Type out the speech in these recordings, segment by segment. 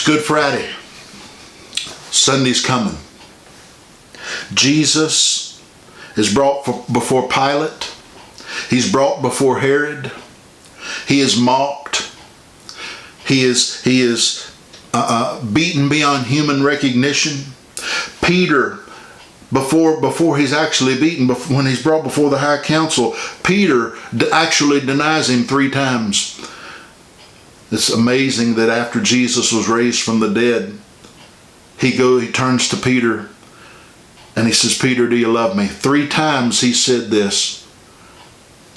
It's Good Friday. Sunday's coming. Jesus is brought before Pilate. He's brought before Herod. He is mocked. He is beaten beyond human recognition. Peter, before he's actually beaten, when he's brought before the high council, Peter actually denies him 3 times. It's amazing that after Jesus was raised from the dead, he turns to Peter and he says, "Peter, do you love me?" 3 times he said this.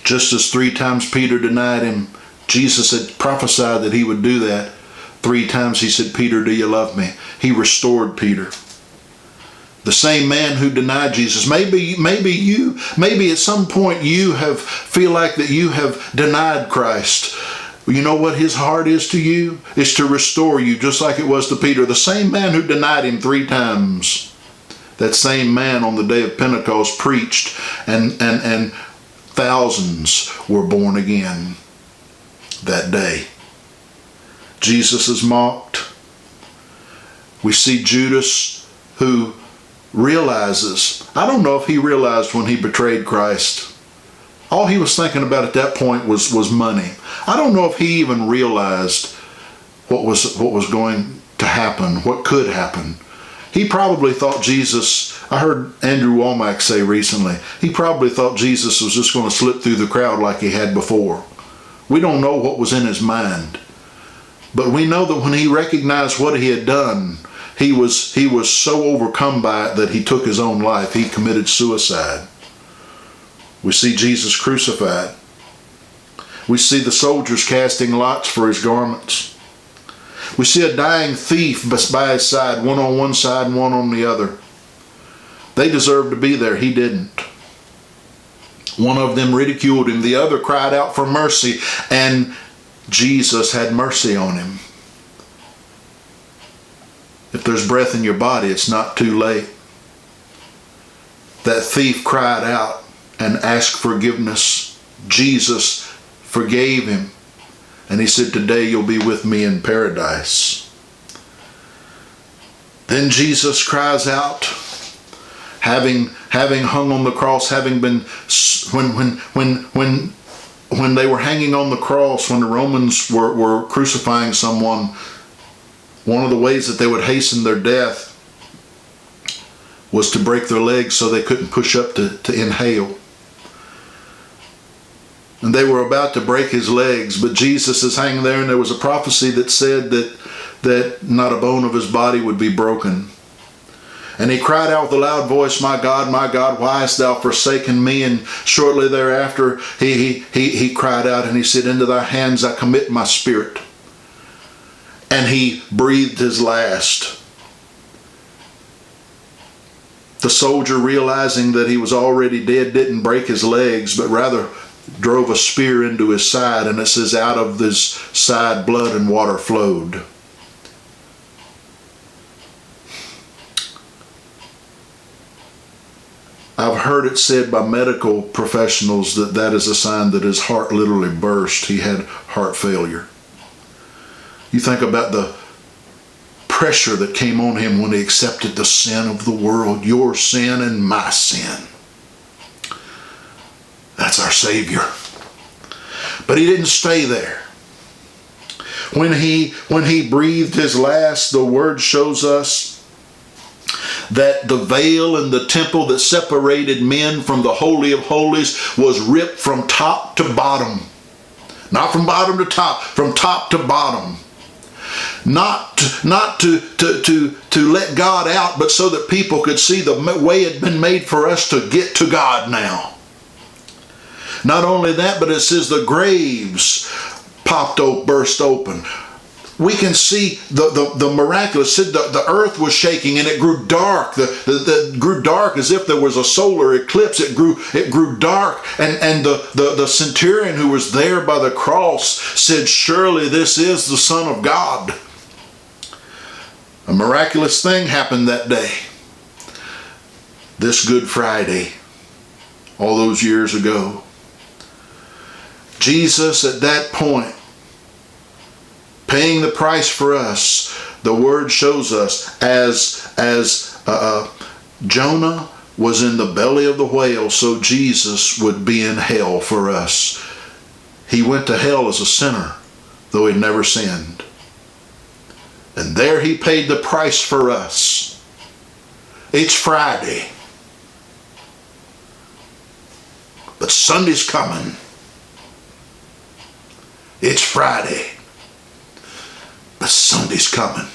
Just as 3 times Peter denied him, Jesus had prophesied that he would do that. 3 times he said, "Peter, do you love me?" He restored Peter. The same man who denied Jesus. Maybe at some point you feel like that you have denied Christ. You know what his heart is to you? It's to restore you, just like it was to Peter. The same man who denied him 3 times. That same man on the day of Pentecost preached, and thousands were born again that day. Jesus is mocked. We see Judas, who realizes, I don't know if he realized when he betrayed Christ. All he was thinking about at that point was money. I don't know if he even realized what was going to happen, what could happen. He probably thought Jesus, I heard Andrew Womack say recently, he probably thought Jesus was just going to slip through the crowd like he had before. We don't know what was in his mind. But we know that when he recognized what he had done, he was so overcome by it that he took his own life. He committed suicide. We see Jesus crucified. We see the soldiers casting lots for his garments. We see a dying thief by his side, one on one side and one on the other. They deserved to be there. He didn't. One of them ridiculed him. The other cried out for mercy, and Jesus had mercy on him. If there's breath in your body, it's not too late. That thief cried out and asked forgiveness. Jesus forgave him. And he said, "Today you'll be with me in paradise." Then Jesus cries out, having hung on the cross, having been, when they were hanging on the cross, when the Romans were crucifying someone, one of the ways that they would hasten their death was to break their legs so they couldn't push up to inhale. And they were about to break his legs, but Jesus is hanging there, and there was a prophecy that said that not a bone of his body would be broken. And he cried out with a loud voice, my God, why hast thou forsaken me?" And shortly thereafter, he cried out and he said, "Into thy hands I commit my spirit." And he breathed his last. The soldier, realizing that he was already dead, didn't break his legs, but rather drove a spear into his side, and it says, out of this side blood and water flowed. I've heard it said by medical professionals that is a sign that his heart literally burst. He had heart failure. You think about the pressure that came on him when he accepted the sin of the world, your sin and my sin. That's our Savior. But he didn't stay there. When he breathed his last, the Word shows us that the veil in the temple that separated men from the Holy of Holies was ripped from top to bottom. Not from bottom to top, from top to bottom. Not to let God out, but so that people could see the way it had been made for us to get to God now. Not only that, but it says the graves burst open. We can see the miraculous. The earth was shaking and it grew dark. It grew dark as if there was a solar eclipse. It grew dark, and the centurion who was there by the cross said, "Surely this is the Son of God." A miraculous thing happened that day. This Good Friday, all those years ago. Jesus at that point paying the price for us. The word shows us as Jonah was in the belly of the whale, so Jesus would be in hell for us. He went to hell as a sinner, though he'd never sinned. And there he paid the price for us. It's Friday, but Sunday's coming. It's Friday, but Sunday's coming.